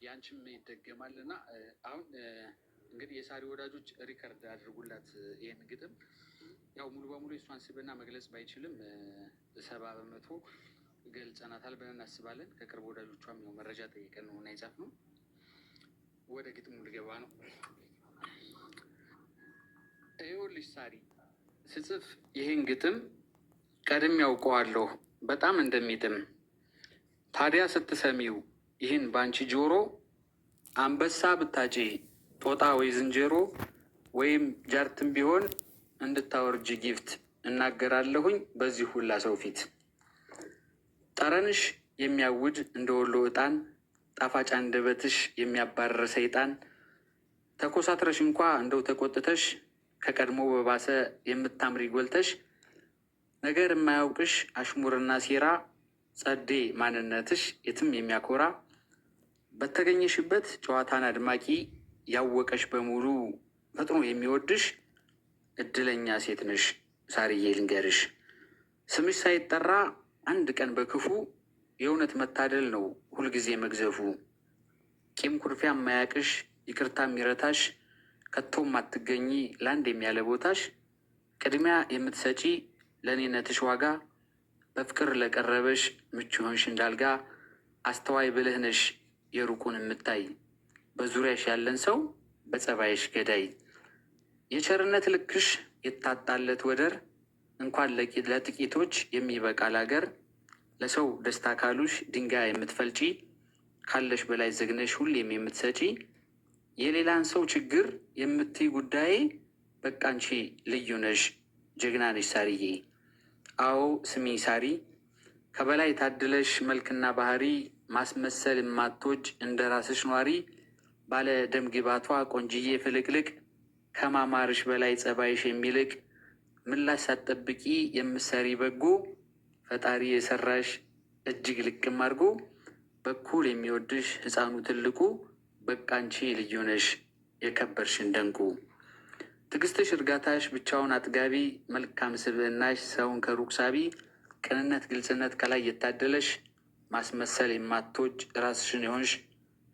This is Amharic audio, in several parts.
ያንቺም ይደገማልና አሁን እንግዲህ የሳሪ ወዳጆች ሪከርድ አድርጉላት ይሄን ግጥም። ያው ሙሉ በሙሉ የሷን ስብዕና መግለጽ ባይችልም 70% ገልጸናታል ብለን እናስባለን። ከቅርብ ወዳጆቿም ያው መረጃ ጠይቀን ነው እና የጻፍነው። ወደ ግጥሙ ልገባ ነው። ይኸውልሽ ሳሪ ስጽፍ ይሄን ግጥም ቀድሜ ያውቀዋለሁ በጣም እንደሚጥም። ታዲያ ስትሰሚው ይህን ባንቺ ጆሮ አንበሳ ብታጪ ጦጣ ወይ ዝንጀሮ ወይም ጃርትም ቢሆን እንድታወርጅ ጊፍት እናገራለሁኝ በዚህ ሁላ ሰው ፊት። ጠረንሽ የሚያውድ እንደ ወሎ ዕጣን ጣፋጭ አንደበትሽ የሚያባርር ሰይጣን ተኮሳትረሽ እንኳ እንደው ተቆጥተሽ ከቀድሞ በባሰ የምታምሪ ጎልተሽ ነገር የማያውቅሽ አሽሙርና ሴራ ጸዴ ማንነትሽ የትም የሚያኮራ በተገኘሽበት ጨዋታን አድማቂ ያወቀሽ በሙሉ ፈጥኖ የሚወድሽ እድለኛ ሴት ነሽ ሳርዬ ልንገርሽ። ስምሽ ሳይጠራ አንድ ቀን በክፉ የእውነት መታደል ነው ሁልጊዜ መግዘፉ። ቂም ኩርፊያ የማያቅሽ ይቅርታ የሚረታሽ ከቶም አትገኚ ለአንድ የሚያለ ቦታሽ ቅድሚያ የምትሰጪ ለእኔነትሽ ዋጋ በፍቅር ለቀረበሽ ምቹ ሆንሽ እንዳልጋ አስተዋይ ብልህ ነሽ የሩቁን የምታይ በዙሪያሽ ያለን ሰው በጸባይሽ ገዳይ የቸርነት ልክሽ የታጣለት ወደር እንኳን ለጥቂቶች የሚበቃ ላገር ለሰው ደስታ ካሉሽ ድንጋይ የምትፈልጪ ካለሽ በላይ ዘግነሽ ሁሌም የምትሰጪ የሌላን ሰው ችግር የምትይ ጉዳዬ በቃ አንቺ ልዩ ነሽ ጀግና ነሽ ሳርዬ። አዎ ስሚ ሳሪ ከበላይ ታድለሽ መልክና ባህሪ ማስመሰል የማትወጅ እንደ ራስሽ ኗሪ ባለ ደም ግባቷ ቆንጅዬ ፍልቅልቅ ከማማርሽ በላይ ጸባይሽ የሚልቅ ምላሽ ሳትጠብቂ የምትሰሪ በጎ ፈጣሪ የሰራሽ እጅግ ልቅም አድርጎ በኩል የሚወድሽ ሕፃኑ ትልቁ በቃ አንቺ ልዩ ነሽ የከበርሽ እንደንቁ። ትዕግስትሽ እርጋታሽ ብቻውን አጥጋቢ መልካም ስብዕናሽ ሰውን ከሩቅ ሳቢ ቅንነት ግልጽነት ከላይ የታደለሽ ማስመሰል የማትወጅ ራስሽን የሆንሽ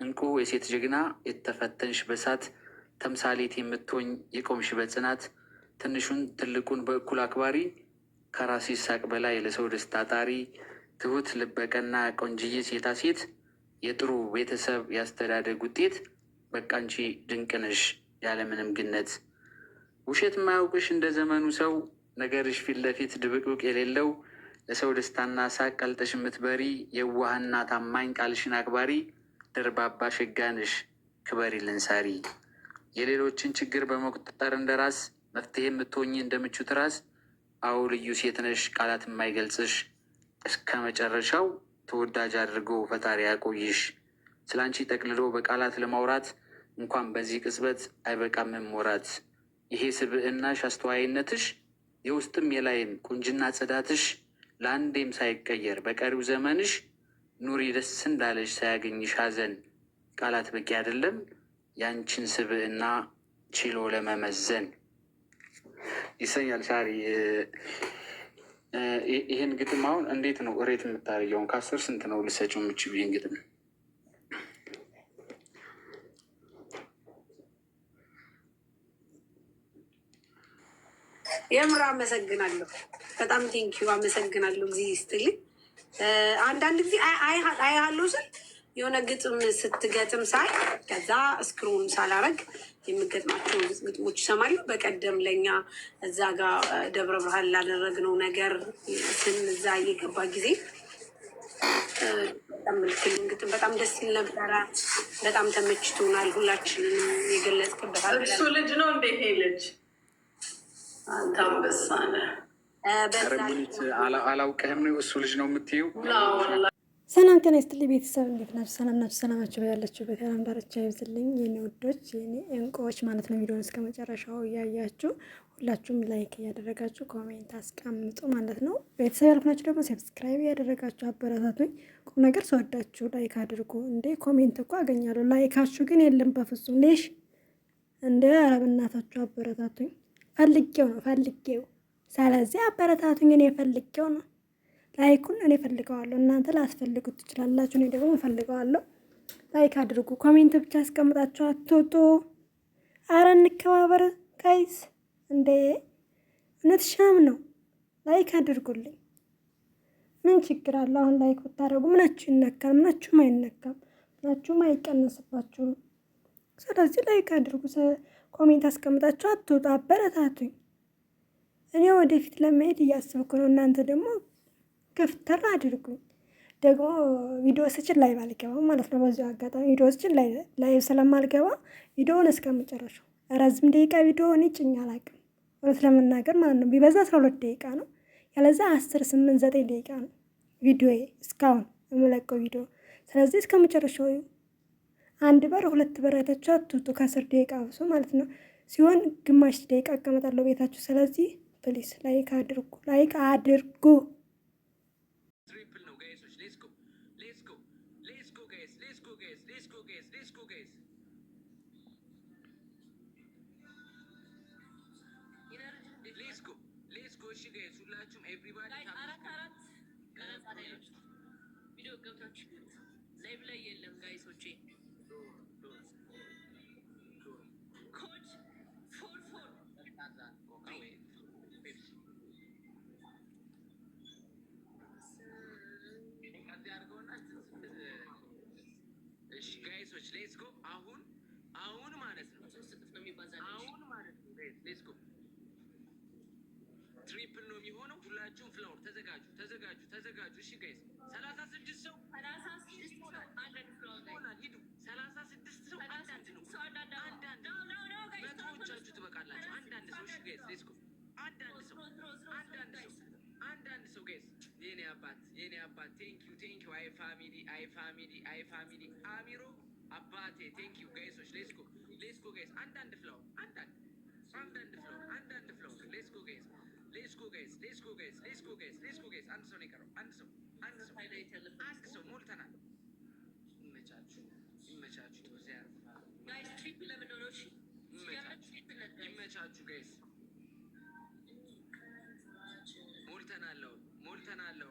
እንቁ የሴት ጀግና የተፈተንሽ በሳት ተምሳሌት የምትሆኝ የቆምሽ በጽናት ትንሹን ትልቁን በእኩል አክባሪ ከራስሽ ሳቅ በላይ ለሰው ደስታ ጣሪ ትሁት ልበቀና ቆንጅዬ ሴታ ሴት የጥሩ ቤተሰብ ያስተዳደግ ውጤት በቃ አንቺ ድንቅ ነሽ ያለምንም ግነት። ውሸት የማያውቅሽ እንደ ዘመኑ ሰው ነገርሽ ፊት ለፊት ድብቅብቅ የሌለው ለሰው ደስታና ሳቅ ቀልጠሽ የምትበሪ የዋህና ታማኝ ቃልሽን አክባሪ ደርባባ ሸጋንሽ ክበሪልን ሳሪ። የሌሎችን ችግር በመቆጣጠር እንደ ራስ መፍትሄ የምትሆኝ እንደምቹ ትራስ አዎ ልዩ ሴት ነሽ ቃላት የማይገልጽሽ እስከ መጨረሻው ተወዳጅ አድርጎ ፈጣሪ ያቆይሽ። ስለ አንቺ ጠቅልሎ በቃላት ለማውራት እንኳን በዚህ ቅጽበት አይበቃም ወራት። ይሄ ስብዕናሽ አስተዋይነትሽ የውስጥም የላይም ቁንጅና ጽዳትሽ ለአንዴም ሳይቀየር በቀሪው ዘመንሽ ኑሪ ደስ እንዳለሽ ሳያገኝሽ ሐዘን። ቃላት በቂ አይደለም ያንቺን ስብዕና ችሎ ለመመዘን ይሰኛል። ሳሪ ይህን ግጥም አሁን እንዴት ነው እሬት የምታደርጊውን? ከ10 ስንት ነው ልሰጪው የምችይው ይህን ግጥም? የምር አመሰግናለሁ። በጣም ቴንኪዩ አመሰግናለሁ። ጊዜ ስትልኝ አንዳንድ ጊዜ አይሃለሁ ስል የሆነ ግጥም ስትገጥም ሳይ ከዛ እስክሩን ሳላረግ የምገጥማቸው ግጥሞች ይሰማሉ። በቀደም ለኛ እዛ ጋር ደብረ ብርሃን ላደረግነው ነገር ስንዛ እየገባ ጊዜ ምልክልን ግጥም በጣም ደስ ይል ነበረ። በጣም ተመችቶናል። ሁላችንም የገለጽክበታል። እሱ ልጅ ነው እንደ ይሄ ልጅ አንተ አንበሳ ነህ። አላውቅህም ነው እሱ ልጅ ነው የምትይው? ሰላም ጤና ይስጥልኝ ቤተሰብ፣ እንዴት ናችሁ? ሰላም ናችሁ? ሰላማችሁ ያላችሁበት የዓለም ዳርቻ ይብዛልኝ የኔ ውዶች፣ የኔ እንቁዎች ማለት ነው። ቪዲዮውን እስከ መጨረሻው እያያችሁ ሁላችሁም ላይክ እያደረጋችሁ ኮሜንት አስቀምጡ ማለት ነው። ቤተሰብ ያልሆናችሁ ደግሞ ሰብስክራይብ እያደረጋችሁ አበረታቱኝ። ቁም ነገር ስወዳችሁ ላይክ አድርጉ። እንዴ ኮሜንት እኮ አገኛለሁ፣ ላይካችሁ ግን የለም በፍጹም። ሌሽ እንደ አረብናታችሁ አበረታቱኝ። ፈልጌው ነው ፈልጌው። ስለዚህ አበረታቱኝ። እኔ ፈልጌው ነው ላይኩን እኔ ፈልገዋለሁ። እናንተ ላስፈልጉት ትችላላችሁ፣ እኔ ደግሞ ፈልገዋለሁ። ላይክ አድርጉ። ኮሜንት ብቻ አስቀምጣችሁ አትወጡ። አረ እንከባበር ጋይስ። እንዴ እውነት ሻም ነው። ላይክ አድርጉልኝ። ምን ችግር አለ? አሁን ላይክ ብታደርጉ ምናችሁ ይነካል? ምናችሁም አይነካም፣ ምናችሁም አይቀነስባችሁም። ስለዚህ ላይክ አድርጉ። ኮሜንት አስቀምጣችሁ አትወጡ። አበረታቱኝ። እኔ ወደፊት ለመሄድ እያሰብኩ ነው። እናንተ ደግሞ ገፍተር አድርጉኝ። ደግሞ ቪዲዮ ስችል ላይ ባልገባ ማለት ነው። በዚሁ አጋጣሚ ቪዲዮ ስችል ላይ ስለማልገባ ቪዲዮውን እስከመጨረሻው ረዝም ደቂቃ ቪዲዮ እኔ ጭኝ አላውቅም፣ እውነት ለመናገር ማለት ነው። ቢበዛ 12 ደቂቃ ነው፣ ያለዛ 10፣ 8፣ 9 ደቂቃ ነው ቪዲዮ እስካሁን የምለቀው ቪዲዮ። ስለዚህ እስከ መጨረሻው 1 በር 2 በር አይታችሁ አትውጡ። ከ10 ደቂቃ ብሶ ማለት ነው ሲሆን ግማሽ ደቂቃ አቀመጣለሁ ቤታችሁ። ስለዚህ ፕሊስ ላይክ አድርጉ፣ ላይክ አድርጉ። ላይቭ ላይ የለም ጋይሶቼ። ኮድ 44 እሺ ጋይሶች ሌትስ ጎ። አሁን ማለት ነው አሁን ማለት ነው ሌትስ ጎ። ትሪፕል ነው የሚሆነው። ሁላችሁም ፍላወር ተዘጋጁ። እሺ ጋይስ 36 ሰው 36 ሰው አንዳንድ ፍላወር ላይ ሂዱ። 36 ሰው አንዳንድ ነው። መቶዎቻችሁ ትበቃላችሁ። አንዳንድ ሰው እሺ ጋይስ ሌትስ ጎ። አንዳንድ ሰው ጋይስ። የኔ አባት ቴንክ ዩ አይ ፋሚሊ አሚሮ አባቴ ቴንክ ዩ ጋይሶች። ሌትስ ጎ ጋይስ። አንዳንድ ፍላወር ሌትስ ጎ ጋይስ። አንድ ሰው ነው የቀረው። አንድ ሰው ሞልተናል። ይመቻችሁ። ይመቻችሁ ጋይስ። ሞልተናል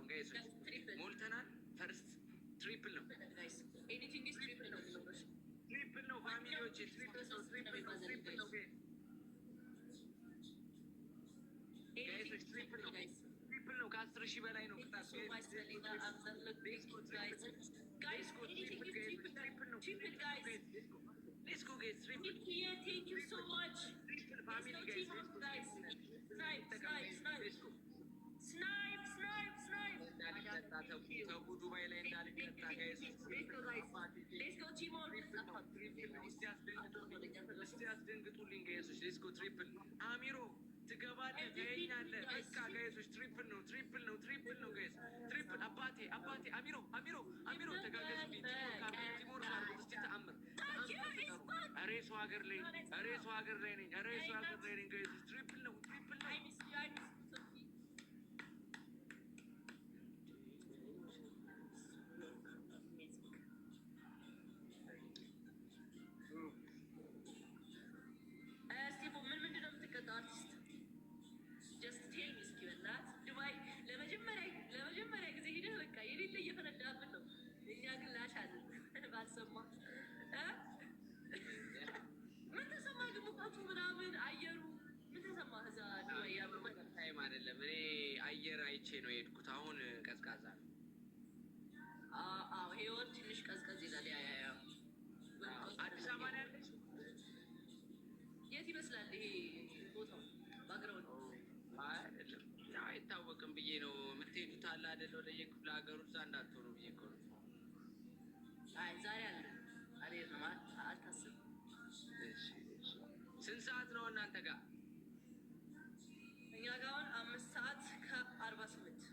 ጋይስ። ሞልተናል። ፈርስት ትሪፕል ነው ፋሚሊዎቼ። ትሪፕል ነው ትሪፕል ነው። ከ10 ሺህ በላይ ነው ቅጣት። ዱባይ ላይ እንዳልቀጣ ያስደንግጡልኝ ጋይሶች። ሌትስ ጎ ትሪፕል አሚሮ ትገባለህ ታየኛለህ። በቃ ጋይሶች ትሪፕል ነው ጋይስ። ትሪፕል አባቴ አሚሮ ተጋገዙልኝ። ቲሞር ካርጎ እስቲ ተአምር። ኧረ ሰው ሀገር ላይ ነኝ ጋይሶች። ትሪፕል ነው። አይደለም እኔ አየር አይቼ ነው የሄድኩት። አሁን ቀዝቃዛ ነው። ይሄ ወር ትንሽ ቀዝቀዝ ይላል። አዲስ አበባ ነው ያለች። የት ይመስላል ይሄ ቦታው? ባግራውንድ አይደለም አይታወቅም ብዬ ነው። የምትሄዱት አለ አይደል? ወደ የክፍለ ሀገሩ እዛ እንዳትሆኑ ብዬ እኮ ነው። አይ ዛሬ አልሄድንም። አልታስብም። ስንት ሰዓት ነው እናንተ ጋር? እኛ ጋር አሁን 5:48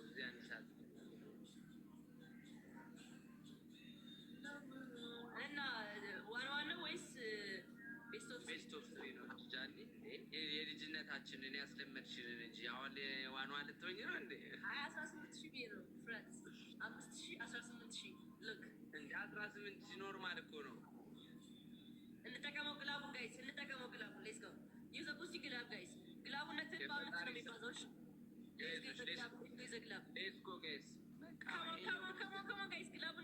እዚህ 1 ሰዓት እና ዋን ነው ወይስ ቤስት ኦፍ 3 ነው? ጃኒ የልጅነታችንን ያስለመድሽንን እንጂ አሁን ዋን ልትሆኝ ነው እንዴ? 18,000 ብዬ ነው ፍራንስ 5,000 18,000 ልክ እንደ 18,000 ኖርማል እኮ ነው። እንጠቀመው ግላቡ ጋይስ፣ እንጠቀመው ግላቡ። ሌትስ ጎ ዩዝ ኦፍ ሲ ግላብ ጋይስ። ግላቡነት ባሉት ነው የሚባለው። እሺ ሌትስ ጎ ጋይስ። ካም ኦን ጋይስ ግላቡ